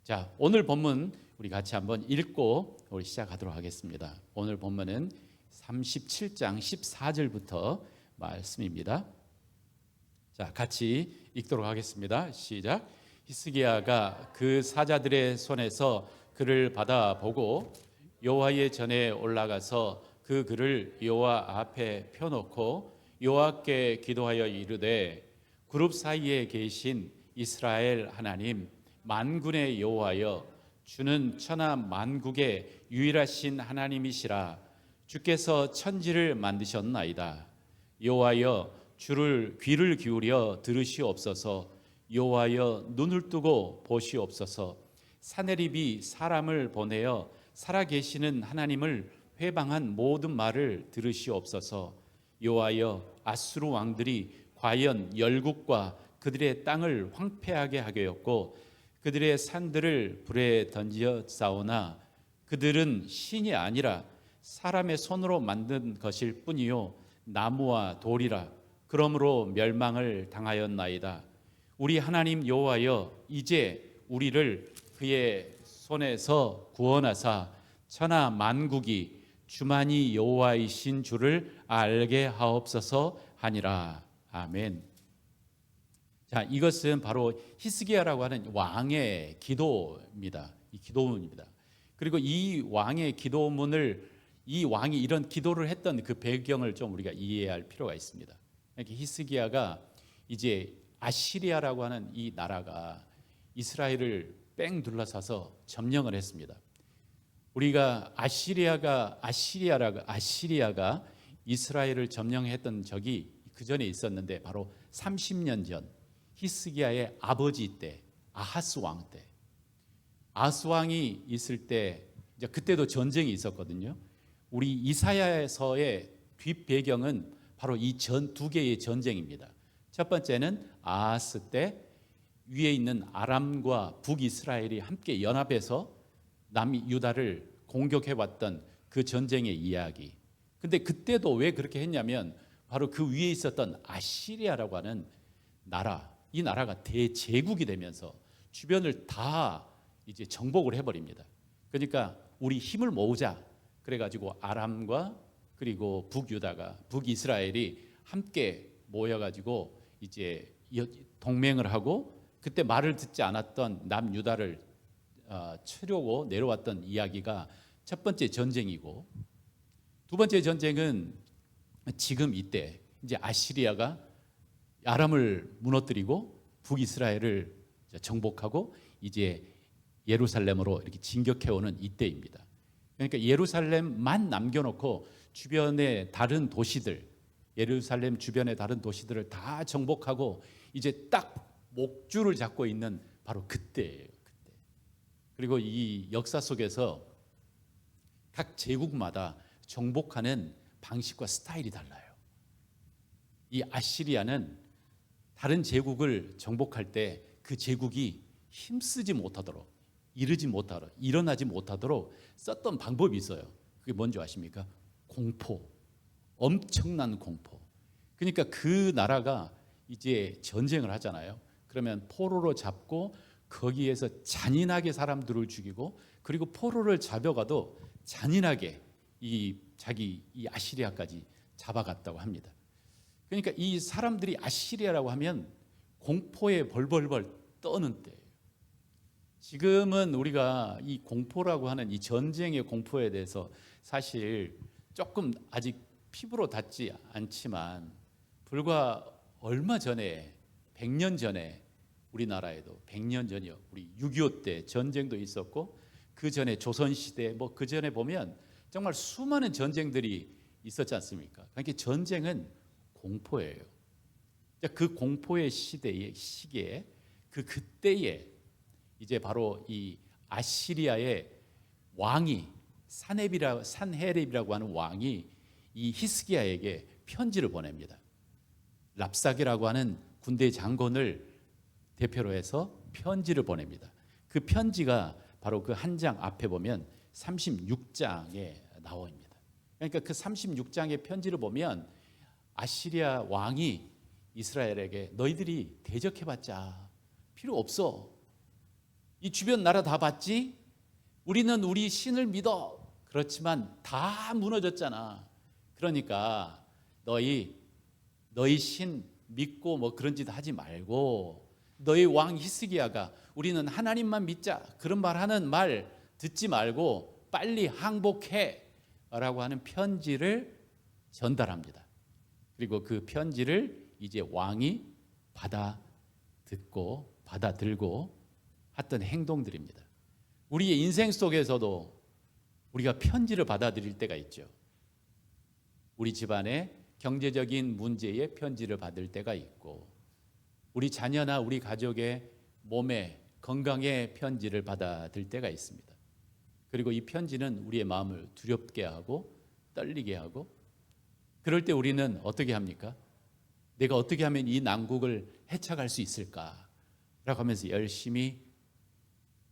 자, 오늘 본문 우리 같이 한번 읽고 우리 시작하도록 하겠습니다. 오늘 본문은 37장 14절부터 말씀입니다. 자, 같이 읽도록 하겠습니다. 시작. 히스기야가 그 사자들의 손에서 글을 받아 보고 여호와의 전에 올라가서 그 글을 여호와 앞에 펴놓고 여호와께 기도하여 이르되 그룹 사이에 계신 이스라엘 하나님 만군의 여호와여, 주는 천하 만국의 유일하신 하나님이시라. 주께서 천지를 만드셨나이다. 여호와여, 주를 귀를 기울여 들으시옵소서. 여호와여, 눈을 뜨고 보시옵소서. 사내립이 사람을 보내어 살아계시는 하나님을 회방한 모든 말을 들으시옵소서. 여호와여, 아수르 왕들이 과연 열국과 그들의 땅을 황폐하게 하였고 그들의 산들을 불에 던져 싸우나 그들은 신이 아니라 사람의 손으로 만든 것일 뿐이요 나무와 돌이라. 그러므로 멸망을 당하였나이다. 우리 하나님 여호와여, 이제 우리를 그의 손에서 구원하사 천하 만국이 주만이 여호와이신 줄을 알게 하옵소서 하니라. 아멘. 자, 이것은 바로 히스기야라고 하는 왕의 기도입니다. 이 기도문입니다. 그리고 이 왕의 기도문을, 이 왕이 이런 기도를 했던 그 배경을 좀 우리가 이해할 필요가 있습니다. 그러니까 히스기야가 이제 아시리아라고 하는 이 나라가 이스라엘을 뺑 둘러싸서 점령을 했습니다. 우리가 아시리아가 이스라엘을 점령했던 적이 그 전에 있었는데 바로 30년 전 히스기야의 아버지 때, 아하스 왕 때, 아하스 왕이 있을 때 이제 그때도 전쟁이 있었거든요. 우리 이사야서의 뒷배경은 바로 이 두 개의 전쟁입니다. 첫 번째는 아하스 때 위에 있는 아람과 북이스라엘이 함께 연합해서 남유다를 공격해 왔던 그 전쟁의 이야기. 근데 그때도 왜 그렇게 했냐면 바로 그 위에 있었던 아시리아라고 하는 나라, 이 나라가 대제국이 되면서 주변을 다 이제 정복을 해버립니다. 그러니까 우리 힘을 모으자 그래가지고 아람과 그리고 북유다가, 북이스라엘이 함께 모여가지고 이제 동맹을 하고 그때 말을 듣지 않았던 남유다를 치려고 내려왔던 이야기가 첫 번째 전쟁이고, 두 번째 전쟁은 지금 이때 이제 아시리아가 아람을 무너뜨리고 북이스라엘을 정복하고 이제 예루살렘으로 이렇게 진격해오는 이때입니다. 그러니까 예루살렘만 남겨놓고 주변의 다른 도시들, 예루살렘 주변의 다른 도시들을 다 정복하고 이제 딱 목줄을 잡고 있는 바로 그때예요. 그때. 그리고 이 역사 속에서 각 제국마다 정복하는 방식과 스타일이 달라요. 이 아시리아는 다른 제국을 정복할 때 그 제국이 힘쓰지 못하도록, 일어나지 못하도록 썼던 방법이 있어요. 그게 뭔지 아십니까? 공포. 엄청난 공포. 그러니까 그 나라가 이제 전쟁을 하잖아요. 그러면 포로로 잡고 거기에서 잔인하게 사람들을 죽이고, 그리고 포로를 잡아가도 잔인하게 이 아시리아까지 잡아갔다고 합니다. 그러니까 이 사람들이 아시리아라고 하면 공포에 벌벌벌 떠는 때예요. 지금은 우리가 이 공포라고 하는 이 전쟁의 공포에 대해서 사실 조금 아직 피부로 닿지 않지만 불과 얼마 전에 100년 전에 우리나라에도 100년 전이요. 우리 6.25 때 전쟁도 있었고 그 전에 조선시대 그 전에 보면 정말 수많은 전쟁들이 있었지 않습니까? 그러니까 전쟁은 공포예요. 그 공포의 시기에 그때에 이제 바로 이 아시리아의 왕이 산헤립이라고 하는 왕이 이 히스기야에게 편지를 보냅니다. 랍사게라고 하는 군대 장군을 대표로 해서 편지를 보냅니다. 그 편지가 바로 그 한 장 앞에 보면 36장에 나옵니다. 그러니까 그 36장의 편지를 보면 아시리아 왕이 이스라엘에게 너희들이 대적해봤자 필요 없어. 이 주변 나라 다 봤지? 우리는 우리 신을 믿어. 그렇지만 다 무너졌잖아. 그러니까 너희 신 믿고 뭐 그런 짓 하지 말고 너희 왕 히스기야가 우리는 하나님만 믿자 그런 말하는 말 듣지 말고 빨리 항복해 라고 하는 편지를 전달합니다. 그리고 그 편지를 이제 왕이 받아들고 했던 행동들입니다. 우리의 인생 속에서도 우리가 편지를 받아들일 때가 있죠. 우리 집안의 경제적인 문제에 편지를 받을 때가 있고, 우리 자녀나 우리 가족의 몸에 건강에 편지를 받아들 때가 있습니다. 그리고 이 편지는 우리의 마음을 두렵게 하고 떨리게 하고, 그럴 때 우리는 어떻게 합니까? 내가 어떻게 하면 이 난국을 헤쳐갈 수 있을까? 라고 하면서 열심히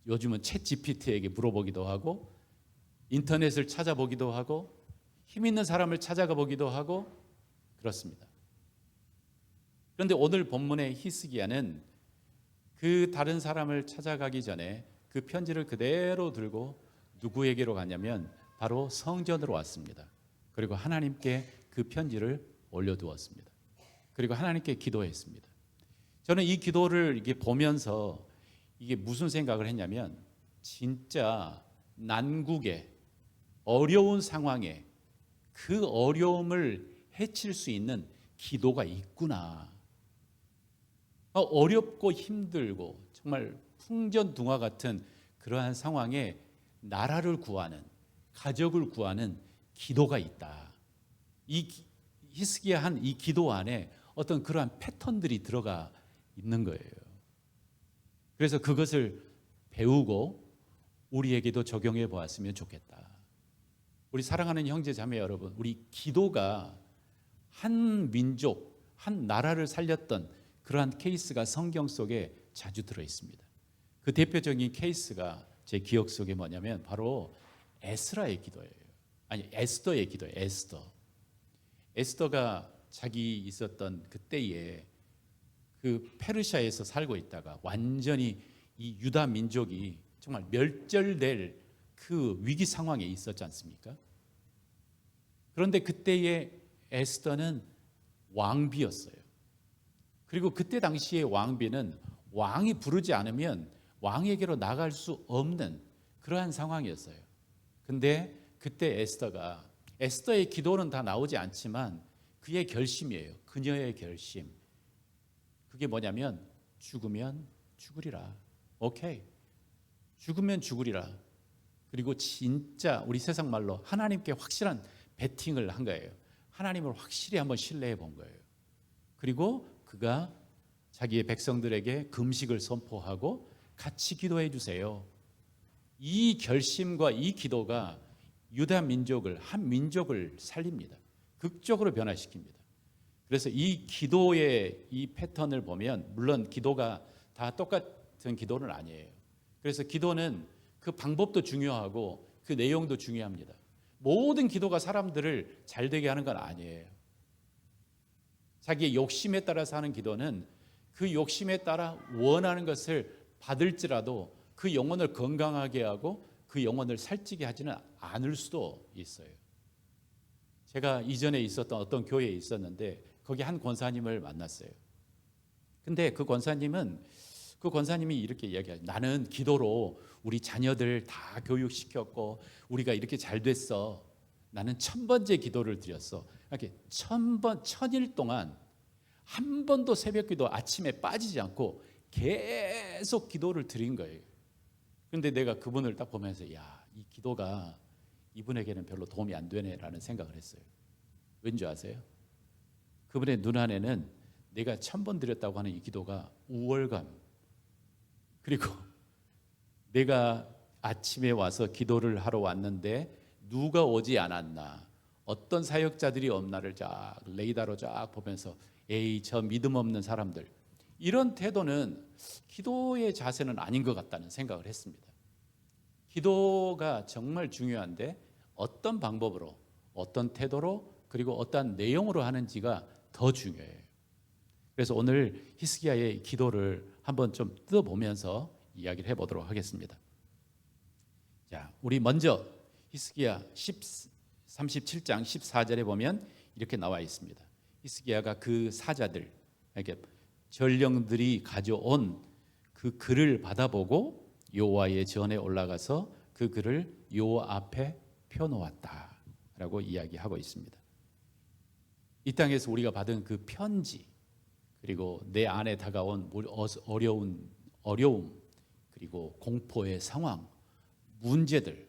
요즘은 챗 GPT에게 물어보기도 하고 인터넷을 찾아보기도 하고 힘 있는 사람을 찾아가 보기도 하고 그렇습니다. 그런데 오늘 본문의 히스기야는 그 다른 사람을 찾아가기 전에 그 편지를 그대로 들고 누구에게로 갔냐면 바로 성전으로 왔습니다. 그리고 하나님께 그 편지를 올려두었습니다. 그리고 하나님께 기도했습니다. 저는 이 기도를 이게 보면서 이게 무슨 생각을 했냐면 진짜 난국에 어려운 상황에 그 어려움을 해칠 수 있는 기도가 있구나. 어렵고 힘들고 정말 풍전등화 같은 그러한 상황에 나라를 구하는, 가족을 구하는 기도가 있다. 이 히스기야 한 이 기도 안에 어떤 그러한 패턴들이 들어가 있는 거예요. 그래서 그것을 배우고 우리에게도 적용해 보았으면 좋겠다. 우리 사랑하는 형제 자매 여러분, 우리 기도가 한 민족, 한 나라를 살렸던 그러한 케이스가 성경 속에 자주 들어 있습니다. 그 대표적인 케이스가 제 기억 속에 뭐냐면 바로 에스라의 기도예요. 아니, 에스더의 기도예요. 에스더가 자기 있었던 그때에 그 페르시아에서 살고 있다가 완전히 이 유다 민족이 정말 멸절될 그 위기 상황에 있었지 않습니까? 그런데 그때의 에스더는 왕비였어요. 그리고 그때 당시의 왕비는 왕이 부르지 않으면 왕에게로 나갈 수 없는 그러한 상황이었어요. 근데 그때 에스더의 기도는 다 나오지 않지만 그의 결심이에요. 그녀의 결심. 그게 뭐냐면 죽으면 죽으리라. 오케이. 죽으면 죽으리라. 그리고 진짜 우리 세상 말로 하나님께 확실한 베팅을 한 거예요. 하나님을 확실히 한번 신뢰해 본 거예요. 그리고 그가 자기의 백성들에게 금식을 선포하고 같이 기도해 주세요. 이 결심과 이 기도가 유다 민족을, 한 민족을 살립니다. 극적으로 변화시킵니다. 그래서 이 기도의 이 패턴을 보면 물론 기도가 다 똑같은 기도는 아니에요. 그래서 기도는 그 방법도 중요하고 그 내용도 중요합니다. 모든 기도가 사람들을 잘 되게 하는 건 아니에요. 자기의 욕심에 따라서 하는 기도는 그 욕심에 따라 원하는 것을 받을지라도 그 영혼을 건강하게 하고 그 영혼을 살찌게 하지는 않을 수도 있어요. 제가 이전에 있었던 어떤 교회에 있었는데 거기 한 권사님을 만났어요. 근데 그 권사님이 이렇게 이야기하죠. 나는 기도로 우리 자녀들 다 교육시켰고 우리가 이렇게 잘 됐어. 나는 1000번째 기도를 드렸어. 이렇게 1000일 동안 한 번도 새벽 기도 아침에 빠지지 않고 계속 기도를 드린 거예요. 그런데 내가 그분을 딱 보면서 야, 이 기도가 이분에게는 별로 도움이 안 되네라는 생각을 했어요. 왠지 아세요? 그분의 눈 안에는 내가 1000번 드렸다고 하는 이 기도가 우월감, 그리고 내가 아침에 와서 기도를 하러 왔는데 누가 오지 않았나, 어떤 사역자들이 없나를 쫙 레이더로 쫙 보면서 에이 저 믿음 없는 사람들, 이런 태도는 기도의 자세는 아닌 것 같다는 생각을 했습니다. 기도가 정말 중요한데 어떤 방법으로, 어떤 태도로, 그리고 어떤 내용으로 하는지가 더 중요해요. 그래서 오늘 히스기야의 기도를 한번 좀 뜯어보면서 이야기를 해보도록 하겠습니다. 자, 우리 먼저 히스기야 37장 14절에 보면 이렇게 나와 있습니다. 히스기야가 그 사자들, 이렇게 전령들이 가져온 그 글을 받아보고 여호와의 전에 올라가서 그 글을 여호와 앞에 펴놓았다라고 이야기하고 있습니다. 이 땅에서 우리가 받은 그 편지, 그리고 내 안에 다가온 어려움, 그리고 공포의 상황, 문제들,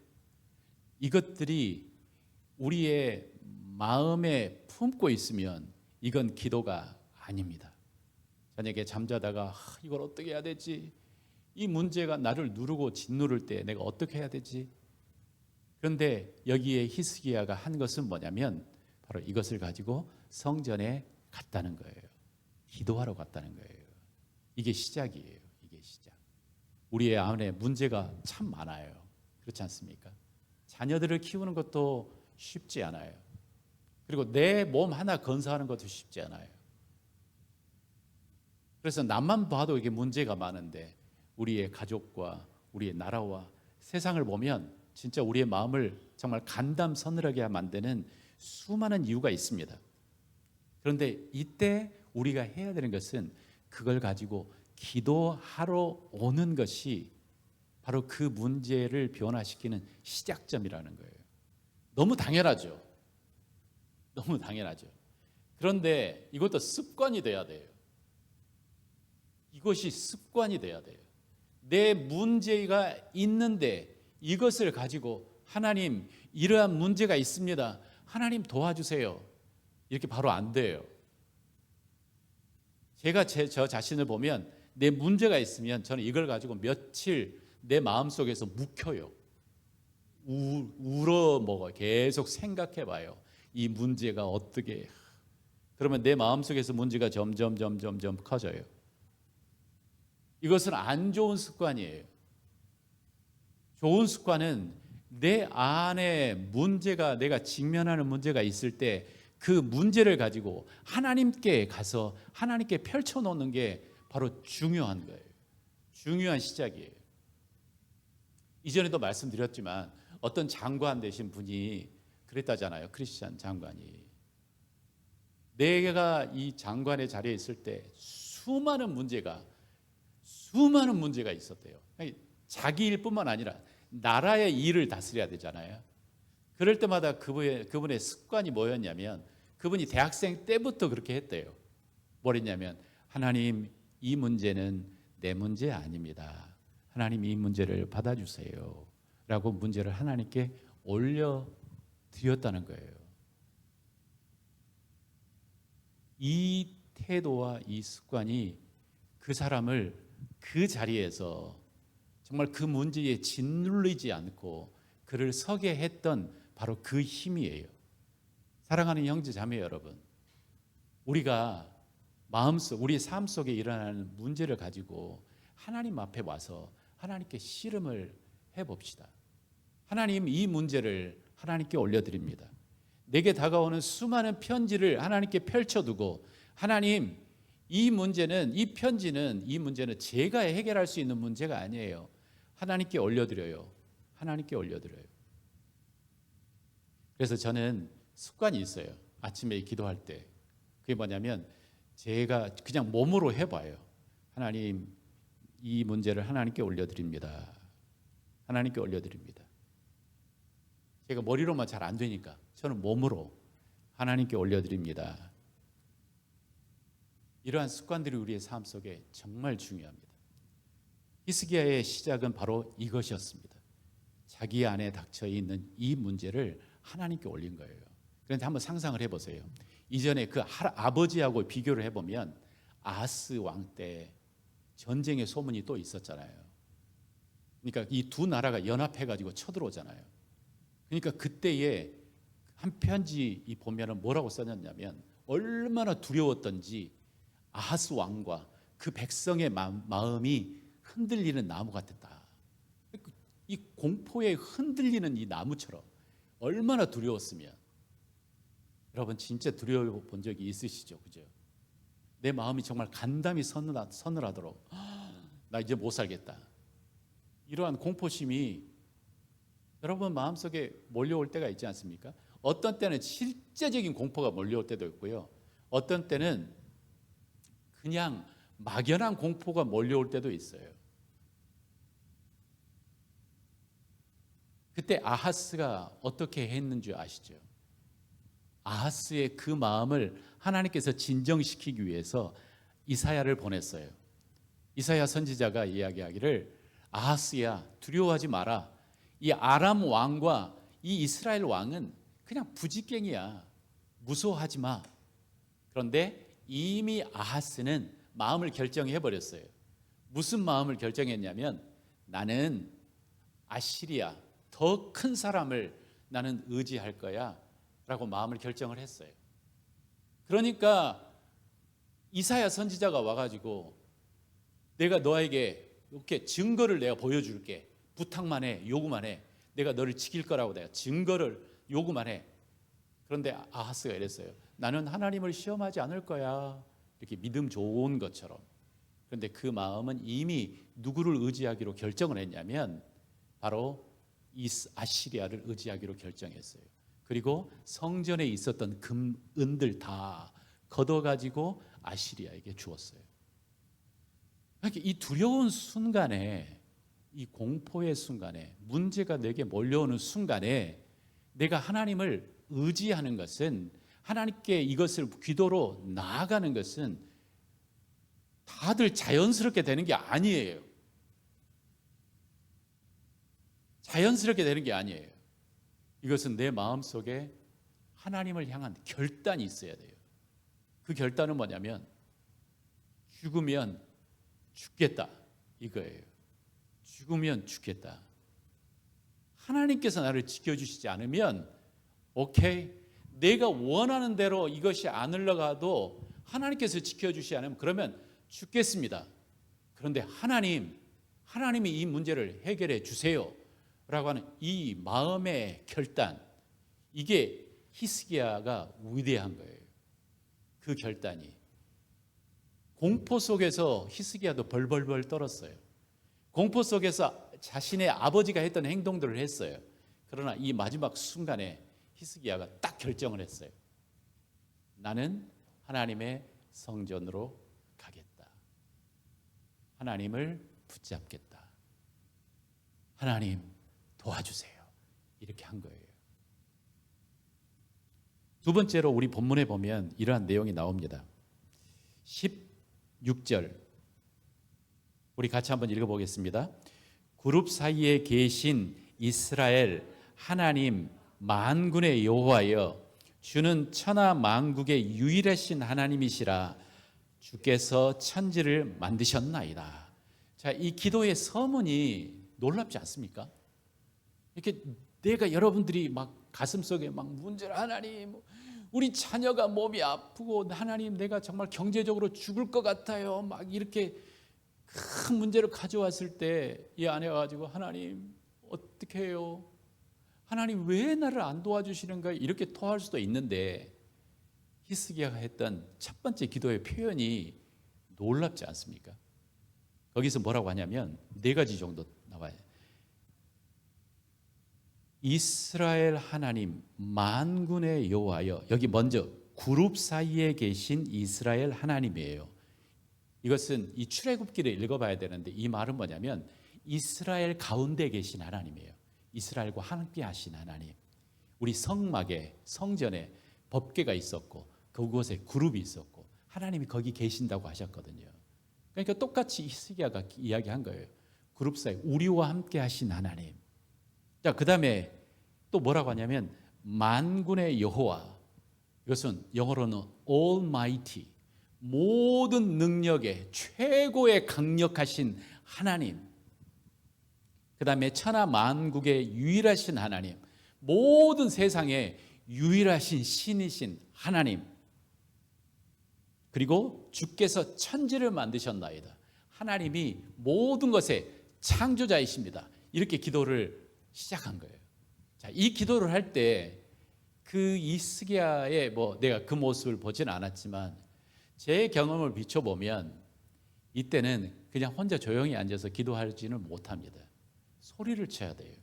이것들이 우리의 마음에 품고 있으면 이건 기도가 아닙니다. 저녁에 잠자다가 이걸 어떻게 해야 되지? 이 문제가 나를 누르고 짓누를 때 내가 어떻게 해야 되지? 그런데 여기에 히스기야가 한 것은 뭐냐면 바로 이것을 가지고 성전에 갔다는 거예요. 기도하러 갔다는 거예요. 이게 시작이에요. 이게 시작. 우리의 안에 문제가 참 많아요. 그렇지 않습니까? 자녀들을 키우는 것도 쉽지 않아요. 그리고 내 몸 하나 건사하는 것도 쉽지 않아요. 그래서 남만 봐도 이게 문제가 많은데 우리의 가족과 우리의 나라와 세상을 보면 진짜 우리의 마음을 정말 간담 서늘하게 만드는 수많은 이유가 있습니다. 그런데 이때 우리가 해야 되는 것은 그걸 가지고 기도하러 오는 것이 바로 그 문제를 변화시키는 시작점이라는 거예요. 너무 당연하죠. 너무 당연하죠. 그런데 이것도 습관이 돼야 돼요. 이것이 습관이 돼야 돼요. 내 문제가 있는데 이것을 가지고 하나님, 이러한 문제가 있습니다. 하나님 도와주세요. 이렇게 바로 안 돼요. 제가 저 자신을 보면 내 문제가 있으면 저는 이걸 가지고 며칠 내 마음속에서 묵혀요. 울어먹어. 계속 생각해봐요. 이 문제가 어떻게. 그러면 내 마음속에서 문제가 점점 커져요. 이것은 안 좋은 습관이에요. 좋은 습관은 내 안에 문제가, 내가 직면하는 문제가 있을 때 그 문제를 가지고 하나님께 가서 하나님께 펼쳐놓는 게 바로 중요한 거예요. 중요한 시작이에요. 이전에도 말씀드렸지만 어떤 장관 되신 분이 그랬다잖아요. 크리스찬 장관이. 내가 이 장관의 자리에 있을 때 수많은 문제가 있었대요. 자기 일뿐만 아니라 나라의 일을 다스려야 되잖아요. 그럴 때마다 그분의 습관이 뭐였냐면 그분이 대학생 때부터 그렇게 했대요. 뭐랬냐면 하나님, 이 문제는 내 문제 아닙니다. 하나님, 이 문제를 받아주세요. 라고 문제를 하나님께 올려드렸다는 거예요. 이 태도와 이 습관이 그 사람을 그 자리에서 정말 그 문제에 짓눌리지 않고 그를 서게 했던 바로 그 힘이에요. 사랑하는 형제 자매 여러분, 우리가 마음속, 우리의 삶 속에 일어나는 문제를 가지고 하나님 앞에 와서 하나님께 씨름을 해봅시다. 하나님, 이 문제를 하나님께 올려드립니다. 내게 다가오는 수많은 편지를 하나님께 펼쳐두고 하나님, 이 문제는 제가 해결할 수 있는 문제가 아니에요. 하나님께 올려드려요. 하나님께 올려드려요. 그래서 저는 습관이 있어요. 아침에 기도할 때. 그게 뭐냐면 제가 그냥 몸으로 해봐요. 하나님, 이 문제를 하나님께 올려드립니다. 하나님께 올려드립니다. 제가 머리로만 잘 안 되니까 저는 몸으로 하나님께 올려드립니다. 이러한 습관들이 우리의 삶 속에 정말 중요합니다. 히스기야의 시작은 바로 이것이었습니다. 자기 안에 닥쳐 있는 이 문제를 하나님께 올린 거예요. 그런데 한번 상상을 해보세요. 이전에 그 아버지하고 비교를 해보면 아하스 왕 때 전쟁의 소문이 또 있었잖아요. 그러니까 이 두 나라가 연합해가지고 쳐들어오잖아요. 그러니까 그때에 한 편지 보면은 뭐라고 써놨냐면 얼마나 두려웠던지 아하스 왕과 그 백성의 마음이 흔들리는 나무 같았다. 이 공포에 흔들리는 이 나무처럼 얼마나 두려웠으면. 여러분 진짜 두려워 본 적이 있으시죠? 그죠? 내 마음이 정말 간담이 서늘하도록 나 이제 못 살겠다. 이러한 공포심이 여러분 마음속에 몰려올 때가 있지 않습니까? 어떤 때는 실제적인 공포가 몰려올 때도 있고요. 어떤 때는 그냥 막연한 공포가 몰려올 때도 있어요. 그때 아하스가 어떻게 했는지 아시죠? 아하스의 그 마음을 하나님께서 진정시키기 위해서 이사야를 보냈어요. 이사야 선지자가 이야기하기를 아하스야 두려워하지 마라. 이 아람 왕과 이 이스라엘 왕은 그냥 부지깽이야. 무서워하지 마. 그런데 이미 아하스는 마음을 결정해 버렸어요. 무슨 마음을 결정했냐면 나는 아시리아 더 큰 사람을 나는 의지할 거야 라고 마음을 결정을 했어요. 그러니까 이사야 선지자가 와가지고 내가 너에게 이렇게 증거를 내가 보여줄게. 부탁만 해. 요구만 해. 내가 너를 지킬 거라고 내가 증거를 요구만 해. 그런데 아하스가 이랬어요. 나는 하나님을 시험하지 않을 거야. 이렇게 믿음 좋은 것처럼. 그런데 그 마음은 이미 누구를 의지하기로 결정을 했냐면 바로 이 아시리아를 의지하기로 결정했어요. 그리고 성전에 있었던 금, 은들 다 걷어가지고 아시리아에게 주었어요. 그러니까 이 두려운 순간에, 이 공포의 순간에, 문제가 내게 몰려오는 순간에 내가 하나님을 의지하는 것은, 하나님께 이것을 기도로 나아가는 것은 다들 자연스럽게 되는 게 아니에요. 자연스럽게 되는 게 아니에요. 이것은 내 마음속에 하나님을 향한 결단이 있어야 돼요. 그 결단은 뭐냐면 죽으면 죽겠다 이거예요. 죽으면 죽겠다. 하나님께서 나를 지켜주시지 않으면 오케이, 내가 원하는 대로 이것이 안 흘러가도 하나님께서 지켜주시지 않으면 그러면 죽겠습니다. 그런데 하나님이 이 문제를 해결해 주세요 라고 하는 이 마음의 결단, 이게 히스기야가 위대한 거예요. 그 결단이. 공포 속에서 히스기야도 벌벌벌 떨었어요. 공포 속에서 자신의 아버지가 했던 행동들을 했어요. 그러나 이 마지막 순간에 히스기야가 딱 결정을 했어요. 나는 하나님의 성전으로 가겠다. 하나님을 붙잡겠다. 하나님 도와주세요. 이렇게 한 거예요. 두 번째로 우리 본문에 보면 이러한 내용이 나옵니다. 16절 우리 같이 한번 읽어보겠습니다. 그룹 사이에 계신 이스라엘 하나님 만군의 여호와여, 주는 천하 만국의 유일하신 하나님이시라. 주께서 천지를 만드셨나이다. 자, 이 기도의 서문이 놀랍지 않습니까? 이렇게 내가 여러분들이 막 가슴속에 막 문제를, 하나님 우리 자녀가 몸이 아프고 하나님 내가 정말 경제적으로 죽을 것 같아요, 막 이렇게 큰 문제를 가져왔을 때 이 아내가 가지고 하나님 어떻게 해요? 하나님 왜 나를 안 도와주시는가? 이렇게 토할 수도 있는데 히스기야가 했던 첫 번째 기도의 표현이 놀랍지 않습니까? 거기서 뭐라고 하냐면 네 가지 정도 나와요. 이스라엘 하나님 만군의 여호와여. 여기 먼저 그룹 사이에 계신 이스라엘 하나님이에요. 이것은 이 출애굽기를 읽어봐야 되는데 이 말은 뭐냐면 이스라엘 가운데 계신 하나님이에요. 이스라엘과 함께 하신 하나님. 우리 성막에, 성전에 법궤가 있었고 그곳에 그룹이 있었고 하나님이 거기 계신다고 하셨거든요. 그러니까 똑같이 히스기야가 이야기한 거예요. 그룹 사이 우리와 함께 하신 하나님. 자, 그 다음에 또 뭐라고 하냐면 만군의 여호와. 이것은 영어로는 Almighty, 모든 능력의 최고의 강력하신 하나님. 그 다음에 천하 만국의 유일하신 하나님, 모든 세상에 유일하신 신이신 하나님. 그리고 주께서 천지를 만드셨나이다. 하나님이 모든 것의 창조자이십니다. 이렇게 기도를 시작한 거예요. 자, 이 기도를 할 때 그 히스기야의 내가 그 모습을 보지는 않았지만 제 경험을 비춰보면 이때는 그냥 혼자 조용히 앉아서 기도하지는 못합니다. 소리를 쳐야 돼요.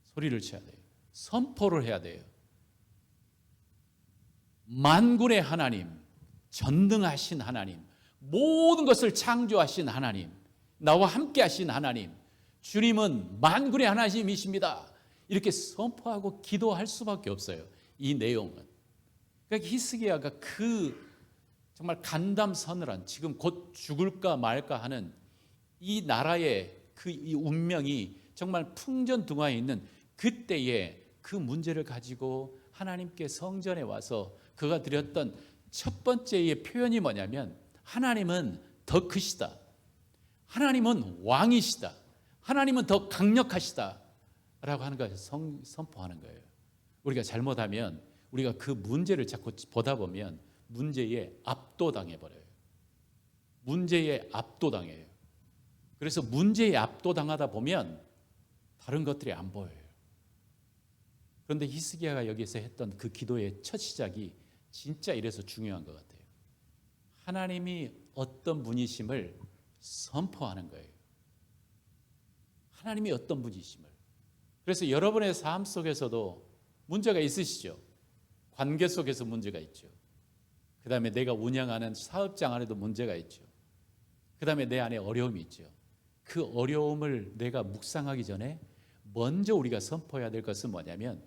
소리를 쳐야 돼요. 선포를 해야 돼요. 만군의 하나님, 전능하신 하나님, 모든 것을 창조하신 하나님, 나와 함께 하신 하나님, 주님은 만군의 하나님이십니다. 이렇게 선포하고 기도할 수밖에 없어요. 이 내용은. 그러니까 히스기야가 그 정말 간담서늘한, 지금 곧 죽을까 말까 하는 이 나라의 그 이 운명이 정말 풍전등화에 있는 그때에 그 문제를 가지고 하나님께 성전에 와서 그가 드렸던 첫 번째의 표현이 뭐냐면, 하나님은 더 크시다, 하나님은 왕이시다, 하나님은 더 강력하시다 라고 하는 것을 선포하는 거예요. 우리가 잘못하면 우리가 그 문제를 자꾸 보다 보면 문제에 압도당해 버려요. 문제에 압도당해요. 그래서 문제에 압도당하다 보면 다른 것들이 안 보여요. 그런데 히스기야가 여기서 했던 그 기도의 첫 시작이 진짜 이래서 중요한 것 같아요. 하나님이 어떤 분이심을 선포하는 거예요. 하나님이 어떤 분이심을. 그래서 여러분의 삶 속에서도 문제가 있으시죠? 관계 속에서 문제가 있죠. 그 다음에 내가 운영하는 사업장 안에도 문제가 있죠. 그 다음에 내 안에 어려움이 있죠. 그 어려움을 내가 묵상하기 전에 먼저 우리가 선포해야 될 것은 뭐냐면,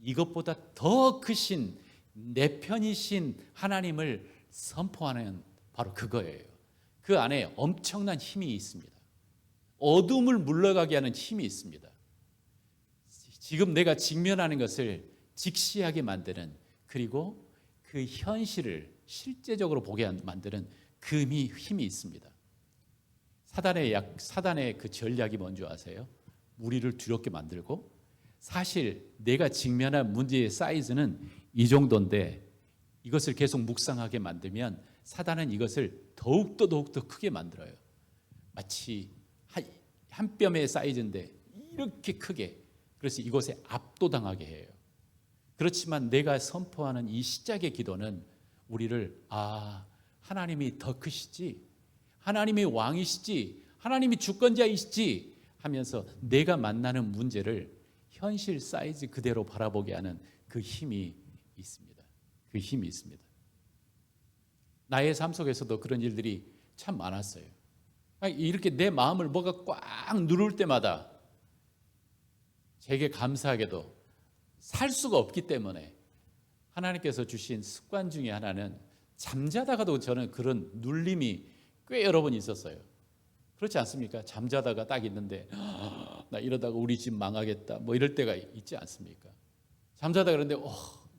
이것보다 더 크신 내 편이신 하나님을 선포하는 바로 그거예요. 그 안에 엄청난 힘이 있습니다. 어둠을 물러가게 하는 힘이 있습니다. 지금 내가 직면하는 것을 직시하게 만드는, 그리고 그 현실을 실제적으로 보게 만드는 그 힘이 있습니다. 사단의 그 전략이 뭔지 아세요? 우리를 두렵게 만들고, 사실 내가 직면한 문제의 사이즈는 이 정도인데 이것을 계속 묵상하게 만들면 사단은 이것을 더욱더 크게 만들어요. 마치 한 뼘의 사이즈인데 이렇게 크게, 그래서 이것에 압도당하게 해요. 그렇지만 내가 선포하는 이 시작의 기도는 우리를, 하나님이 더 크시지, 하나님이 왕이시지, 하나님이 주권자이시지 하면서 내가 만나는 문제를 현실 사이즈 그대로 바라보게 하는 그 힘이 있습니다. 그 힘이 있습니다. 나의 삶 속에서도 그런 일들이 참 많았어요. 이렇게 내 마음을 뭐가 꽉 누를 때마다 제게 감사하게도 살 수가 없기 때문에 하나님께서 주신 습관 중에 하나는, 잠자다가도 저는 그런 눌림이 꽤 여러 번 있었어요. 그렇지 않습니까? 잠자다가 딱 있는데 나 이러다가 우리 집 망하겠다 뭐 이럴 때가 있지 않습니까? 잠자다가 그러는데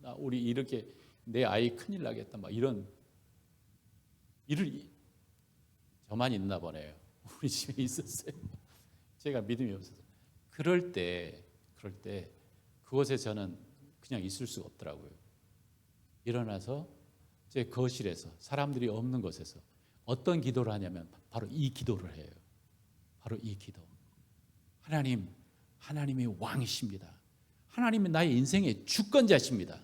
나 우리 이렇게 내 아이 큰일 나겠다 막 이런 일을 저만 있나 보네요. 우리 집에 있었어요. 제가 믿음이 없어서. 그럴 때 그곳에 저는 그냥 있을 수가 없더라고요. 일어나서 제 거실에서, 사람들이 없는 곳에서 어떤 기도를 하냐면 바로 이 기도를 해요. 바로 이 기도. 하나님이 왕이십니다. 하나님이 나의 인생의 주권자십니다.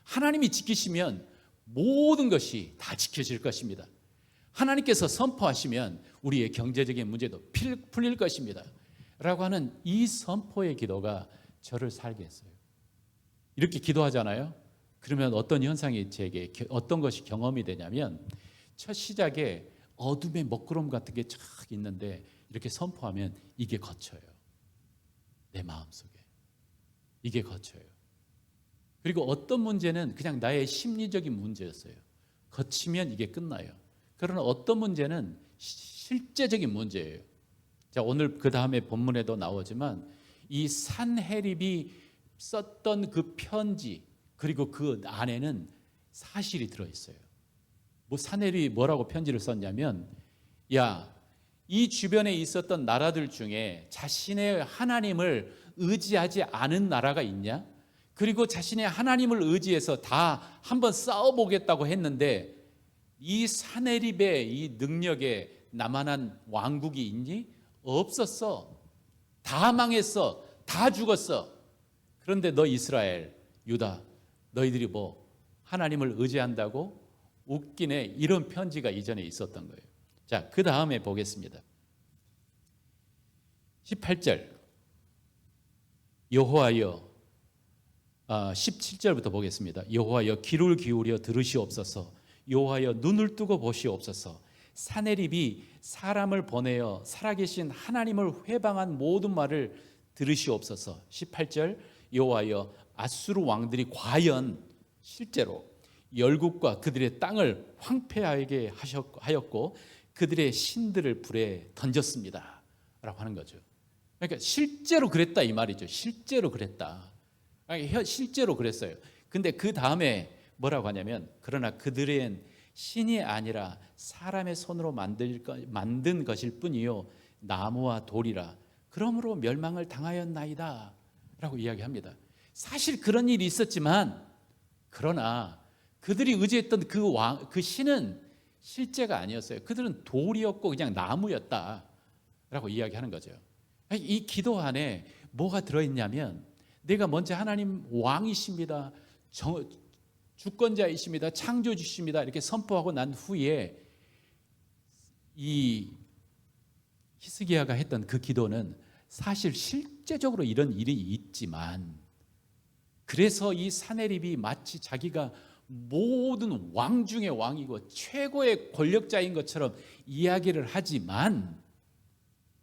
하나님이 지키시면 모든 것이 다 지켜질 것입니다. 하나님께서 선포하시면 우리의 경제적인 문제도 풀릴 것입니다. 라고 하는 이 선포의 기도가 저를 살게 했어요. 이렇게 기도하잖아요. 그러면 어떤 현상이 제게, 어떤 것이 경험이 되냐면, 첫 시작에 어둠의 먹구름 같은 게 쫙 있는데 이렇게 선포하면 이게 거쳐요. 내 마음속에. 이게 거쳐요. 그리고 어떤 문제는 그냥 나의 심리적인 문제였어요. 거치면 이게 끝나요. 그러나 어떤 문제는 실제적인 문제예요. 자, 오늘 그 다음에 본문에도 나오지만 이 산헤립이 썼던 그 편지, 그리고 그 안에는 사실이 들어있어요. 산헤립이 뭐라고 편지를 썼냐면, 이 주변에 있었던 나라들 중에 자신의 하나님을 의지하지 않은 나라가 있냐? 그리고 자신의 하나님을 의지해서 다 한번 싸워보겠다고 했는데 이 산헤립의 이 능력에 나만한 왕국이 있니? 없었어. 다 망했어. 다 죽었어. 그런데 너 이스라엘, 유다, 너희들이 하나님을 의지한다고? 웃기네. 이런 편지가 이전에 있었던 거예요. 자, 그 다음에 보겠습니다. 18절. 여호와여, 17절부터 보겠습니다. 여호와여 귀를 기울여 들으시옵소서. 여호와여 눈을 뜨고 보시옵소서. 사내립이 사람을 보내어 살아계신 하나님을 회방한 모든 말을 들으시옵소서. 18절 여호와여 아수르 왕들이 과연 실제로 열국과 그들의 땅을 황폐하게 하였고 그들의 신들을 불에 던졌습니다 라고 하는 거죠. 그러니까 실제로 그랬다 이 말이죠. 실제로 그랬다. 실제로 그랬어요. 근데 그 다음에 뭐라고 하냐면 그러나 그들은 신이 아니라 사람의 손으로 만든 것일 뿐이요 나무와 돌이라 그러므로 멸망을 당하였나이다 라고 이야기합니다. 사실 그런 일이 있었지만 그러나 그들이 의지했던 그 신은 실제가 아니었어요. 그들은 돌이었고 그냥 나무였다 라고 이야기하는 거죠. 이 기도 안에 뭐가 들어있냐면 내가 먼저 하나님 왕이십니다, 주권자이십니다, 창조주십니다 이렇게 선포하고 난 후에 이 히스기야가 했던 그 기도는 사실 실제적으로 이런 일이 있지만 그래서 이 사내립이 마치 자기가 모든 왕 중의 왕이고 최고의 권력자인 것처럼 이야기를 하지만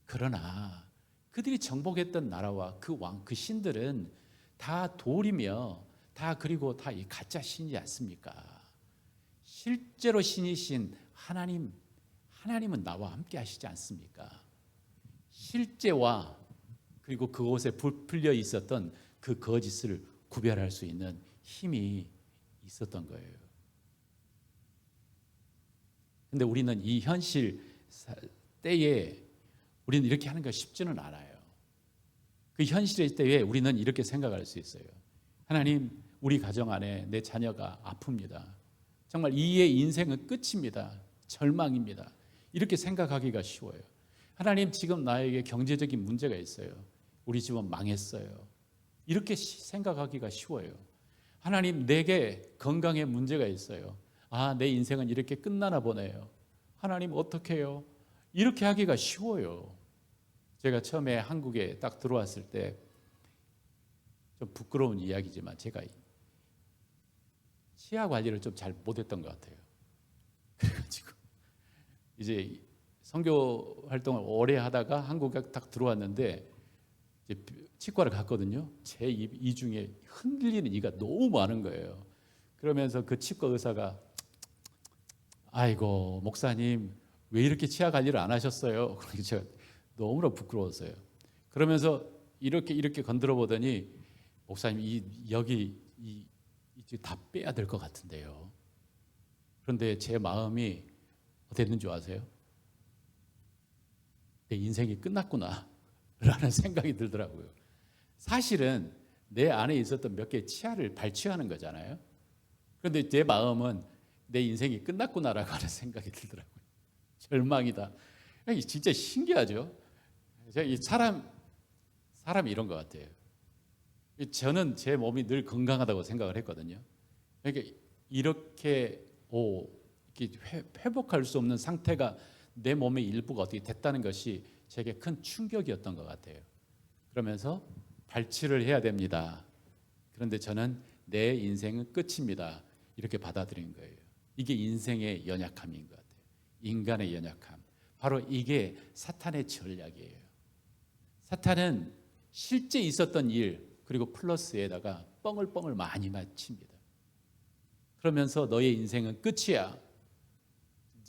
그러나 그들이 정복했던 나라와 그 왕, 그 신들은 다 돌이며 다 그리고 다 이 가짜 신이지 않습니까? 실제로 신이신 하나님은 나와 함께 하시지 않습니까? 실제와 그리고 그곳에 부풀려 있었던 그 거짓을 구별할 수 있는 힘이 있었던 거예요. 근데 우리는 이 현실 때에 우리는 이렇게 하는 거 쉽지는 않아요. 그 현실의 때에 우리는 이렇게 생각할 수 있어요. 하나님, 우리 가정 안에 내 자녀가 아픕니다. 정말 이의 인생은 끝입니다. 절망입니다. 이렇게 생각하기가 쉬워요. 하나님, 지금 나에게 경제적인 문제가 있어요. 우리 집은 망했어요. 이렇게 생각하기가 쉬워요. 하나님, 내게 건강에 문제가 있어요. 내 인생은 이렇게 끝나나 보네요. 하나님, 어떻게 해요? 이렇게 하기가 쉬워요. 제가 처음에 한국에 딱 들어왔을 때 좀 부끄러운 이야기지만 제가 치아 관리를 좀 잘 못했던 것 같아요. 그래가지고 이제 선교 활동을 오래 하다가 한국에 딱 들어왔는데 이제 치과를 갔거든요. 제 입 이 중에 흔들리는 이가 너무 많은 거예요. 그러면서 그 치과 의사가 아이고 목사님 왜 이렇게 치아 관리를 안 하셨어요? 그러니까 제가 너무나 부끄러웠어요. 그러면서 이렇게 건드려 보더니 목사님 여기 다 빼야 될 것 같은데요. 그런데 제 마음이 어떻게 됐는 줄 아세요? 내 인생이 끝났구나 라는 생각이 들더라고요. 사실은 내 안에 있었던 몇 개의 치아를 발치하는 거잖아요. 그런데 내 마음은 내 인생이 끝났구나라고 하는 생각이 들더라고요. 절망이다. 진짜 신기하죠. 이 사람이 이런 것 같아요. 저는 제 몸이 늘 건강하다고 생각을 했거든요. 그러니까 이렇게 회복할 수 없는 상태가 내 몸의 일부가 어떻게 됐다는 것이 제게 큰 충격이었던 것 같아요. 그러면서 발치를 해야 됩니다. 그런데 저는 내 인생은 끝입니다. 이렇게 받아들인 거예요. 이게 인생의 연약함인 것 같아요. 인간의 연약함. 바로 이게 사탄의 전략이에요. 사탄은 실제 있었던 일 그리고 플러스에다가 뻥을 많이 맞춥니다. 그러면서 너의 인생은 끝이야.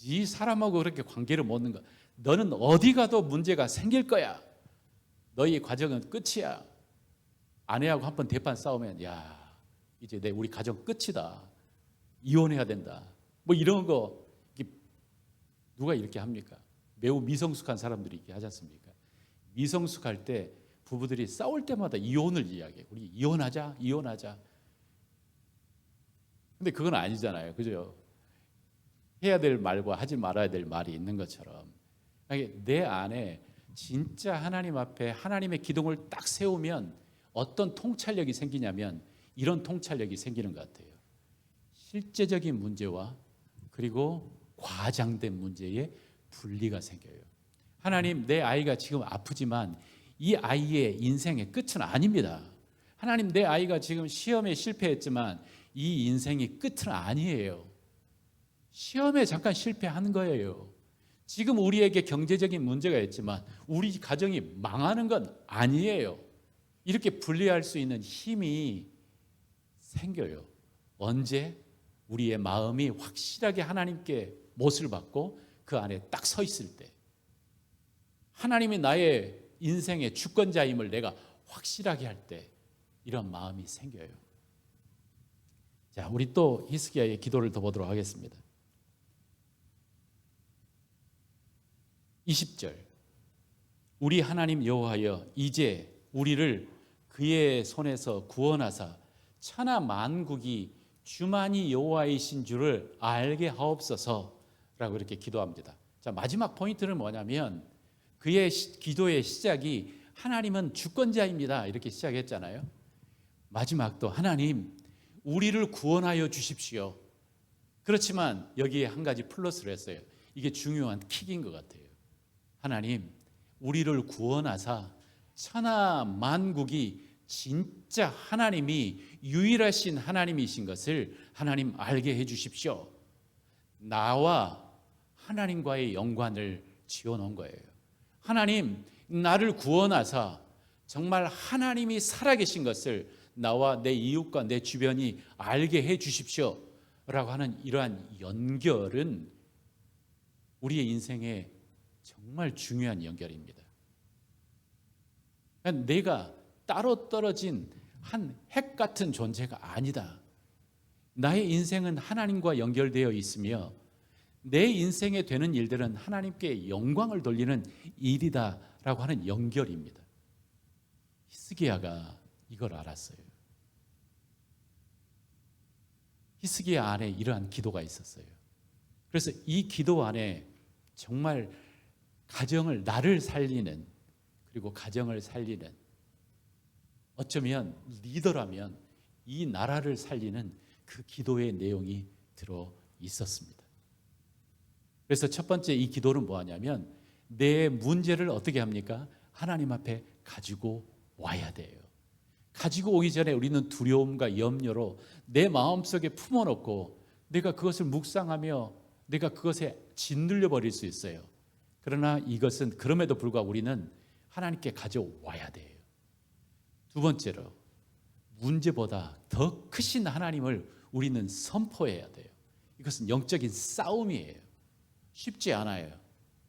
네 사람하고 그렇게 관계를 맺는 거. 너는 어디 가도 문제가 생길 거야. 너의 과정은 끝이야. 아내하고 한번 대판 싸우면 이제 우리 가정 끝이다. 이혼해야 된다. 뭐 이런 거 누가 이렇게 합니까? 매우 미성숙한 사람들이 이렇게 하지 않습니까? 미성숙할 때 부부들이 싸울 때마다 이혼을 이야기해요. 우리 이혼하자. 근데 그건 아니잖아요. 그죠? 해야 될 말과 하지 말아야 될 말이 있는 것처럼 내 안에 진짜 하나님 앞에 하나님의 기둥을 딱 세우면 어떤 통찰력이 생기냐면 이런 통찰력이 생기는 것 같아요. 실제적인 문제와 그리고 과장된 문제에 분리가 생겨요. 하나님, 내 아이가 지금 아프지만 이 아이의 인생의 끝은 아닙니다. 하나님, 내 아이가 지금 시험에 실패했지만 이 인생이 끝은 아니에요. 시험에 잠깐 실패한 거예요. 지금 우리에게 경제적인 문제가 있지만 우리 가정이 망하는 건 아니에요. 이렇게 분리할 수 있는 힘이 생겨요. 언제? 우리의 마음이 확실하게 하나님께 못을 받고 그 안에 딱 서 있을 때, 하나님이 나의 인생의 주권자임을 내가 확실하게 할 때 이런 마음이 생겨요. 자, 우리 또 히스기야의 기도를 더 보도록 하겠습니다. 20절, 우리 하나님 여호와여, 이제 우리를 그의 손에서 구원하사 천하 만국이 주만이 여호와이신 줄을 알게 하옵소서라고 이렇게 기도합니다. 자, 마지막 포인트는 뭐냐면 그의 기도의 시작이 하나님은 주권자입니다 이렇게 시작했잖아요. 마지막도 하나님, 우리를 구원하여 주십시오. 그렇지만 여기에 한 가지 플러스를 했어요. 이게 중요한 킥인 것 같아요. 하나님, 우리를 구원하사 천하 만국이 진짜 하나님이 유일하신 하나님이신 것을 하나님 알게 해 주십시오. 나와 하나님과의 연관을 지어놓은 거예요. 하나님, 나를 구원하사 정말 하나님이 살아계신 것을 나와 내 이웃과 내 주변이 알게 해 주십시오 라고 하는 이러한 연결은 우리의 인생에 정말 중요한 연결입니다. 내가 따로 떨어진 한 핵 같은 존재가 아니다. 나의 인생은 하나님과 연결되어 있으며 내 인생에 되는 일들은 하나님께 영광을 돌리는 일이다라고 하는 연결입니다. 히스기야가 이걸 알았어요. 히스기야 안에 이러한 기도가 있었어요. 그래서 이 기도 안에 정말 가정을, 나를 살리는, 그리고 가정을 살리는, 어쩌면 리더라면 이 나라를 살리는 그 기도의 내용이 들어 있었습니다. 그래서 첫 번째 이 기도는 뭐하냐면 내 문제를 어떻게 합니까? 하나님 앞에 가지고 와야 돼요. 가지고 오기 전에 우리는 두려움과 염려로 내 마음속에 품어놓고 내가 그것을 묵상하며 내가 그것에 짓눌려 버릴 수 있어요. 그러나 이것은 그럼에도 불구하고 우리는 하나님께 가져와야 돼요. 두 번째로, 문제보다 더 크신 하나님을 우리는 선포해야 돼요. 이것은 영적인 싸움이에요. 쉽지 않아요.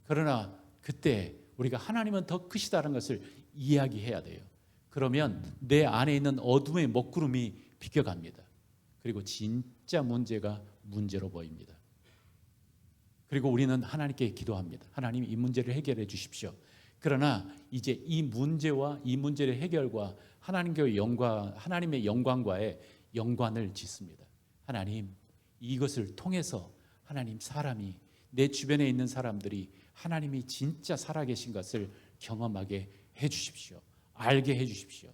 그러나 그때 우리가 하나님은 더 크시다는 것을 이야기해야 돼요. 그러면 내 안에 있는 어둠의 먹구름이 비껴갑니다. 그리고 진짜 문제가 문제로 보입니다. 그리고 우리는 하나님께 기도합니다. 하나님, 이 문제를 해결해 주십시오. 그러나 이제 이 문제와 이 문제의 해결과 하나님의 영광과의 연관을 짓습니다. 하나님, 이것을 통해서 하나님, 사람이, 내 주변에 있는 사람들이 하나님이 진짜 살아계신 것을 경험하게 해 주십시오. 알게 해 주십시오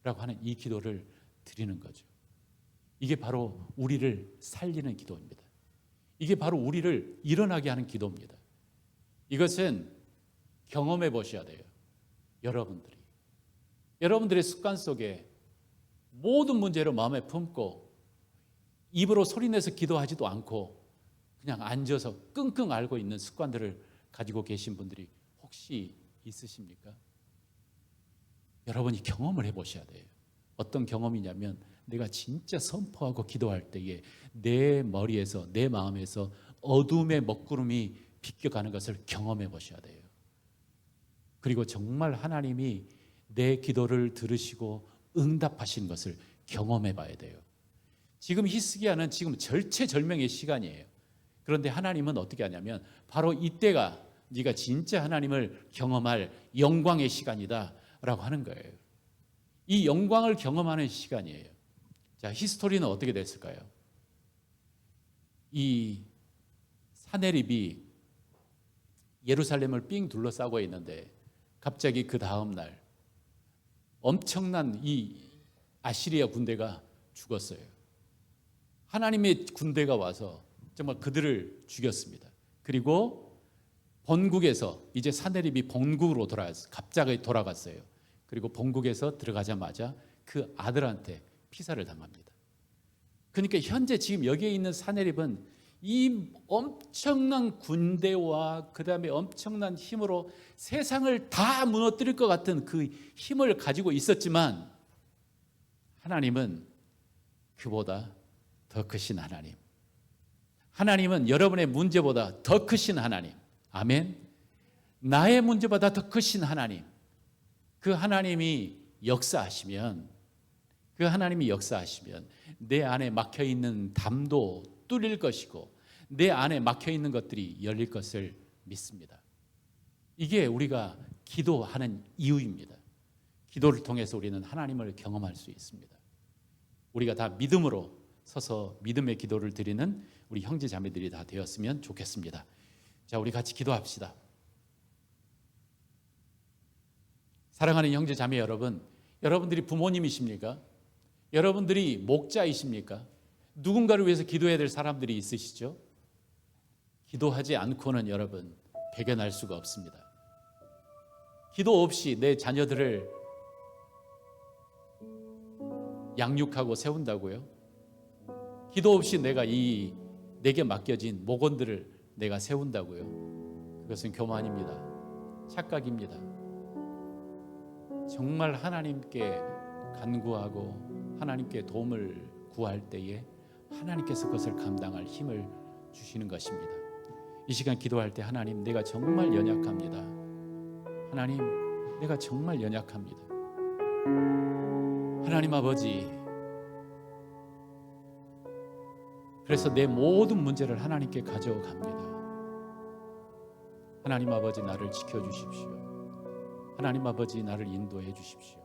라고 하는 이 기도를 드리는 거죠. 이게 바로 우리를 살리는 기도입니다. 이게 바로 우리를 일어나게 하는 기도입니다. 이것은 경험해 보셔야 돼요. 여러분들의 습관 속에 모든 문제를 마음에 품고 입으로 소리내서 기도하지도 않고 그냥 앉아서 끙끙 앓고 있는 습관들을 가지고 계신 분들이 혹시 있으십니까? 여러분이 경험을 해보셔야 돼요. 어떤 경험이냐면 내가 진짜 선포하고 기도할 때에 내 머리에서, 내 마음에서 어둠의 먹구름이 비껴가는 것을 경험해 보셔야 돼요. 그리고 정말 하나님이 내 기도를 들으시고 응답하신 것을 경험해 봐야 돼요. 지금 히스기야는 지금 절체절명의 시간이에요. 그런데 하나님은 어떻게 하냐면 바로 이때가 네가 진짜 하나님을 경험할 영광의 시간이다 라고 하는 거예요. 이 영광을 경험하는 시간이에요. 자, 히스토리는 어떻게 됐을까요? 이 사내립이 예루살렘을 삥 둘러싸고 있는데 갑자기 그 다음 날 엄청난 이 아시리아 군대가 죽었어요. 하나님의 군대가 와서 정말 그들을 죽였습니다. 그리고 본국에서 이제 사내립이 본국으로 갑자기 돌아갔어요. 그리고 본국에서 들어가자마자 그 아들한테 피살을 당합니다. 그러니까 현재 지금 여기에 있는 사내립은 이 엄청난 군대와 그 다음에 엄청난 힘으로 세상을 다 무너뜨릴 것 같은 그 힘을 가지고 있었지만, 하나님은 그보다 더 크신 하나님, 하나님은 여러분의 문제보다 더 크신 하나님, 아멘. 나의 문제보다 더 크신 하나님, 그 하나님이 역사하시면 내 안에 막혀있는 담도 뚫릴 것이고 내 안에 막혀있는 것들이 열릴 것을 믿습니다. 이게 우리가 기도하는 이유입니다. 기도를 통해서 우리는 하나님을 경험할 수 있습니다. 우리가 다 믿음으로 서서 믿음의 기도를 드리는 우리 형제 자매들이 다 되었으면 좋겠습니다. 자, 우리 같이 기도합시다. 사랑하는 형제 자매 여러분, 여러분들이 부모님이십니까? 여러분들이 목자이십니까? 누군가를 위해서 기도해야 될 사람들이 있으시죠? 기도하지 않고는 여러분 배견할 수가 없습니다. 기도 없이 내 자녀들을 양육하고 세운다고요? 기도 없이 내게 맡겨진 목원들을 내가 세운다고요? 그것은 교만입니다. 착각입니다. 정말 하나님께 간구하고 하나님께 도움을 구할 때에 하나님께서 그것을 감당할 힘을 주시는 것입니다. 이 시간 기도할 때, 하나님, 내가 정말 연약합니다. 하나님, 내가 정말 연약합니다. 하나님 아버지, 그래서 내 모든 문제를 하나님께 가져갑니다. 하나님 아버지, 나를 지켜주십시오. 하나님 아버지, 나를 인도해 주십시오.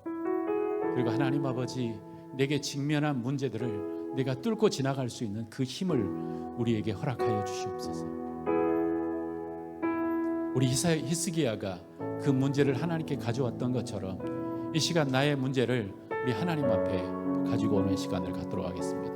그리고 하나님 아버지, 내게 직면한 문제들을 내가 뚫고 지나갈 수 있는 그 힘을 우리에게 허락하여 주시옵소서. 우리 히스기야가 그 문제를 하나님께 가져왔던 것처럼 이 시간 나의 문제를 우리 하나님 앞에 가지고 오는 시간을 갖도록 하겠습니다.